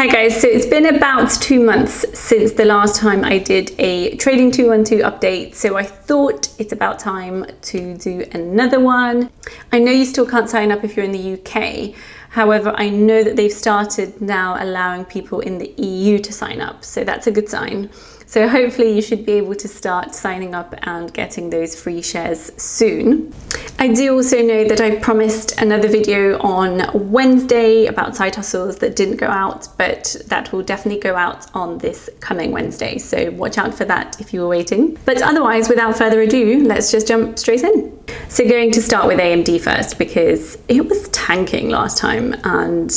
Hi guys, so it's been about 2 months since the last time I did a Trading 212 update, so I thought it's about time to do another one. I know you still can't sign up if you're in the UK, however I know that they've started now allowing people in the EU to sign up, so that's a good sign. So hopefully you should be able to start signing up and getting those free shares soon. I do also know that I promised another video on Wednesday about side hustles that didn't go out, but that will definitely go out on this coming Wednesday. So watch out for that if you were waiting. But otherwise, without further ado, let's just jump straight in. So going to start with AMD first, because it was tanking last time and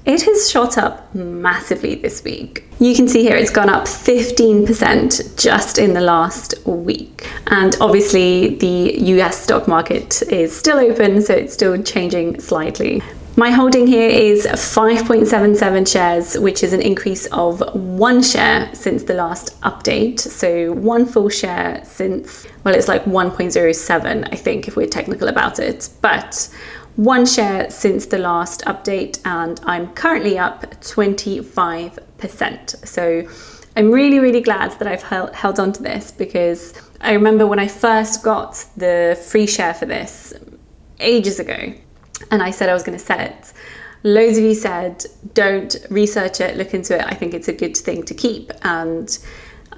it has shot up massively this week. You can see here it's gone up 15% just in the last week. And obviously the US stock market is still open, so it's still changing slightly. My holding here is 5.77 shares, which is an increase of 1 share since the last update. So 1 full share since, well, it's like 1.07, I think, if we're technical about it. But 1 share since the last update, and I'm currently up 25%. So I'm really glad that I've held on to this, because I remember when I first got the free share for this ages ago, and I said I was going to sell it. Loads of you said, don't research it, look into it, I think it's a good thing to keep. And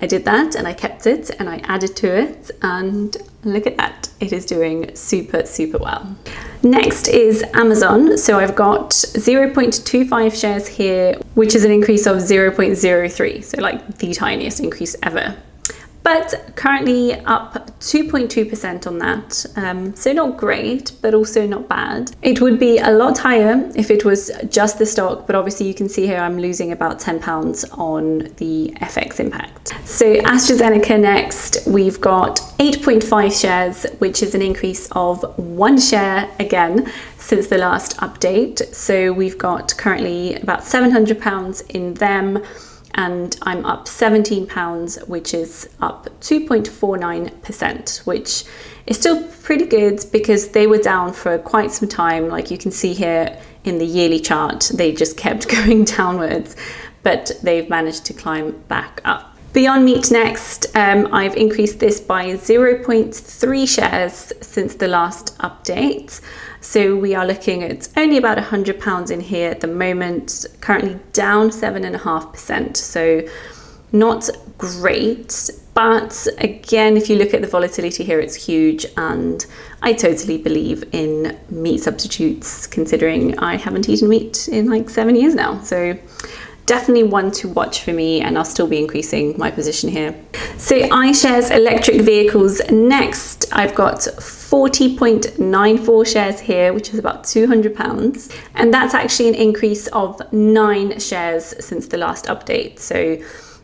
I did that, and I kept it, and I added to it, and look at that, it is doing super well. Next is Amazon. So I've got 0.25 shares here, which is an increase of 0.03, so like the tiniest increase ever. But currently up 2.2% on that, so not great, but also not bad. It would be a lot higher if it was just the stock, but obviously you can see here I'm losing about £10 on the FX impact. So AstraZeneca next, we've got 8.5 shares, which is an increase of 1 share again since the last update. So we've got currently about £700 in them, and I'm up £17, which is up 2.49%, which is still pretty good because they were down for quite some time. Like you can see here in the yearly chart, they just kept going downwards, but they've managed to climb back up. Beyond Meat next, I've increased this by 0.3 shares since the last update. So we are looking at only about £100 in here at the moment, currently down 7.5%. So not great, but again, if you look at the volatility here, it's huge, and I totally believe in meat substitutes, considering I haven't eaten meat in like 7 years now. So definitely one to watch for me, and I'll still be increasing my position here. So iShares electric vehicles next, I've got 40.94 shares here, which is about £200, and that's actually an increase of 9 shares since the last update. So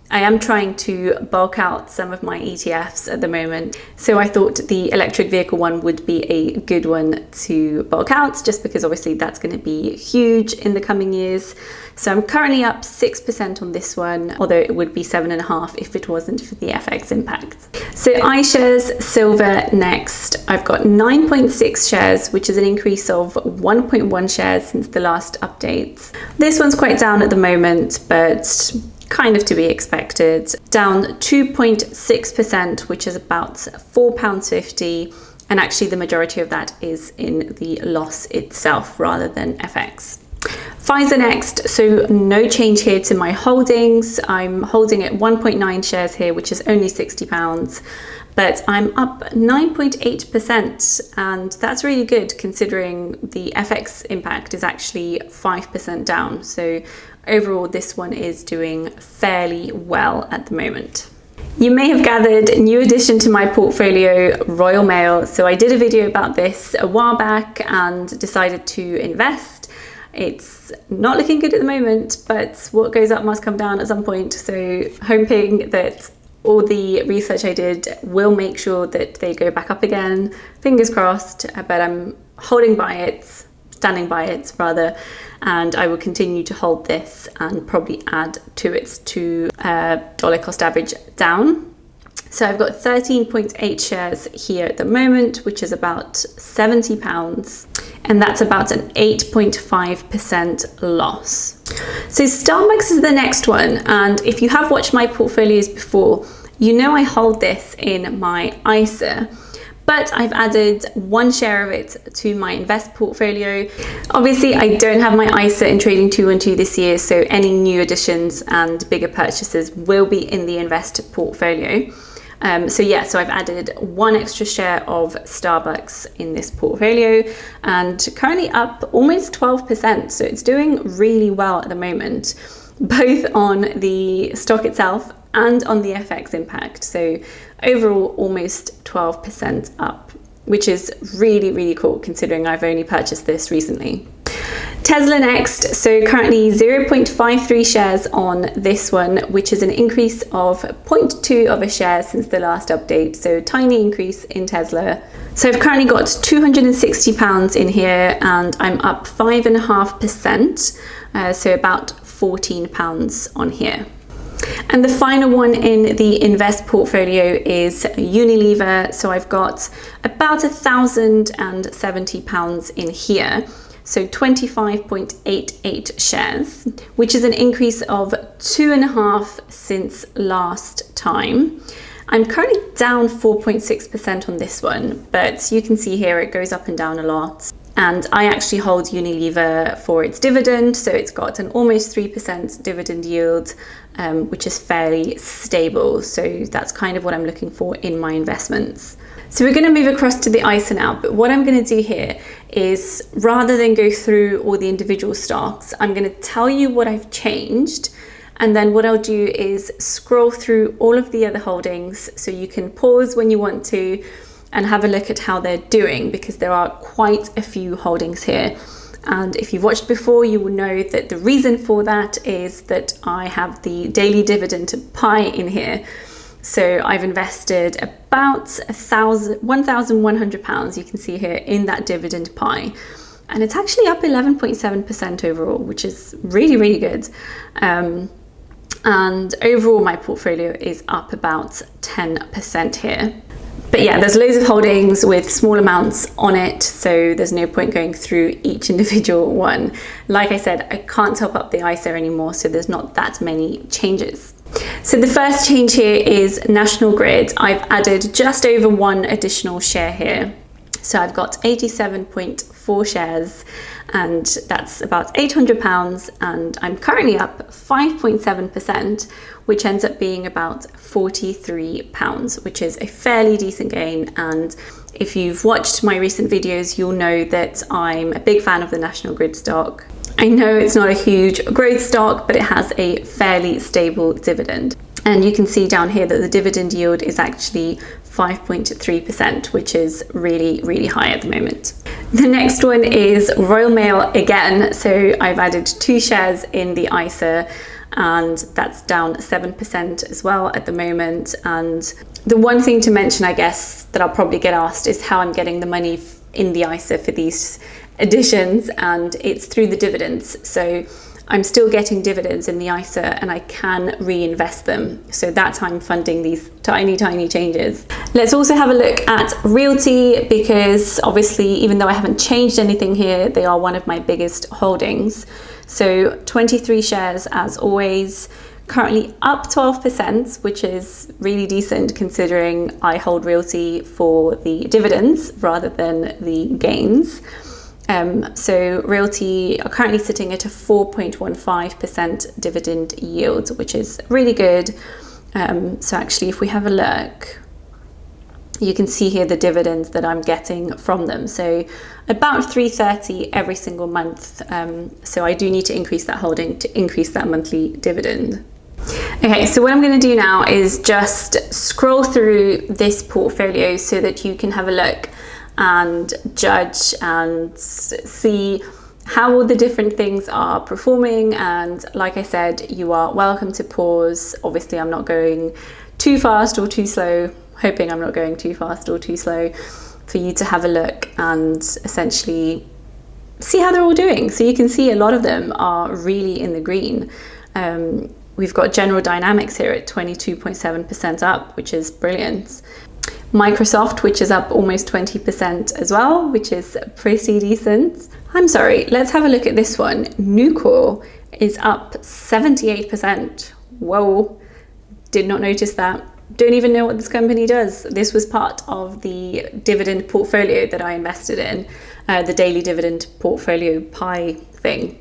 I am trying to bulk out some of my ETFs at the moment, so I thought the electric vehicle one would be a good one to bulk out, just because obviously that's going to be huge in the coming years. So I'm currently up 6% on this one, although it would be 7.5 if it wasn't for the FX impact. So iShares silver next, I've got 9.6 shares, which is an increase of 1.1 shares since the last update. This one's quite down at the moment, but kind of to be expected. Down 2.6%, which is about £4.50, and actually the majority of that is in the loss itself rather than FX. Pfizer next, so no change here to my holdings. I'm holding at 1.9 shares here, which is only £60, but I'm up 9.8%, and that's really good considering the FX impact is actually 5% down. So overall, this one is doing fairly well at the moment. You may have gathered a new addition to my portfolio, Royal Mail. So I did a video about this a while back and decided to invest. It's not looking good at the moment, but what goes up must come down at some point. So hoping that all the research I did will make sure that they go back up again. Fingers crossed, but I'm standing by it rather, and I will continue to hold this and probably add to it to dollar cost average down. So I've got 13.8 shares here at the moment, which is about £70, and that's about an 8.5% loss. So Starbucks is the next one, and if you have watched my portfolios before, you know I hold this in my ISA, but I've added one share of it to my invest portfolio. Obviously, I don't have my ISA in Trading 212 this year, so any new additions and bigger purchases will be in the invest portfolio. So I've added one extra share of Starbucks in this portfolio, and currently up almost 12%. So it's doing really well at the moment, both on the stock itself and on the FX impact. So overall, almost 12% up, which is really, really cool considering I've only purchased this recently. Tesla next, so currently 0.53 shares on this one, which is an increase of 0.2 of a share since the last update, so tiny increase in Tesla. So I've currently got £260 in here, and I'm up 5.5%, so about £14 on here. And the final one in the invest portfolio is Unilever, so I've got about £1,070 in here. So 25.88 shares, which is an increase of 2.5 since last time. I'm currently down 4.6% on this one, but you can see here it goes up and down a lot. And I actually hold Unilever for its dividend, so it's got an almost 3% dividend yield, which is fairly stable. So that's kind of what I'm looking for in my investments. So we're going to move across to the ISA now, but what I'm going to do here is, rather than go through all the individual stocks, I'm going to tell you what I've changed, and then what I'll do is scroll through all of the other holdings so you can pause when you want to and have a look at how they're doing, because there are quite a few holdings here. And if you've watched before, you will know that the reason for that is that I have the daily dividend pie in here. So I've invested about £1,100, you can see here, in that dividend pie. And it's actually up 11.7% overall, which is really, really good. And overall, my portfolio is up about 10% here. But yeah, there's loads of holdings with small amounts on it, so there's no point going through each individual one. Like I said, I can't top up the ISA anymore, so there's not that many changes. So the first change here is National Grid. I've added just over one additional share here. So I've got 87.4 shares, and that's about £800, and I'm currently up 5.7%, which ends up being about £43, which is a fairly decent gain. And if you've watched my recent videos, you'll know that I'm a big fan of the National Grid stock. I know it's not a huge growth stock, but it has a fairly stable dividend. And you can see down here that the dividend yield is actually 5.3%, which is really, really high at the moment. The next one is Royal Mail again. So I've added 2 shares in the ISA, and that's down 7% as well at the moment. And the one thing to mention, I guess, that I'll probably get asked is how I'm getting the money in the ISA for these additions, and it's through the dividends. So I'm still getting dividends in the ISA, and I can reinvest them. So that's how I'm funding these tiny, tiny changes. Let's also have a look at Realty, because obviously, even though I haven't changed anything here, they are one of my biggest holdings. So 23 shares as always, currently up 12%, which is really decent considering I hold Realty for the dividends rather than the gains. So Realty are currently sitting at a 4.15% dividend yield, which is really good. So actually, if we have a look, you can see here the dividends that I'm getting from them. So about $3.30 every single month. So I do need to increase that holding to increase that monthly dividend. Okay, so what I'm going to do now is just scroll through this portfolio so that you can have a look and judge and see how all the different things are performing. And like I said, you are welcome to pause. Obviously, I'm not going too fast or too slow, hoping I'm not going too fast or too slow, for you to have a look and essentially see how they're all doing. So you can see a lot of them are really in the green. We've got General Dynamics here at 22.7% up, which is brilliant. Microsoft, which is up almost 20% as well, which is pretty decent. I'm sorry, let's have a look at this one. Nucor is up 78%. Whoa, did not notice that. Don't even know what this company does. This was part of the dividend portfolio that I invested in, the daily dividend portfolio pie thing.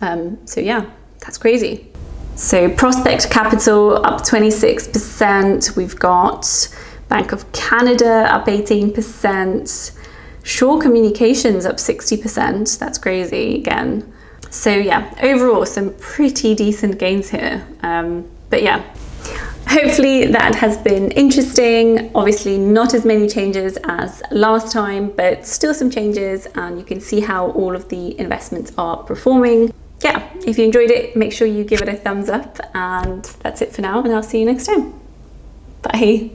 So yeah, that's crazy. So Prospect Capital up 26%. We've got Bank of Canada up 18%. Shaw Communications up 60%. That's crazy again. So yeah, overall some pretty decent gains here. But yeah, hopefully that has been interesting. Obviously not as many changes as last time, but still some changes, and you can see how all of the investments are performing. Yeah, if you enjoyed it, make sure you give it a thumbs up, and that's it for now, and I'll see you next time. Bye.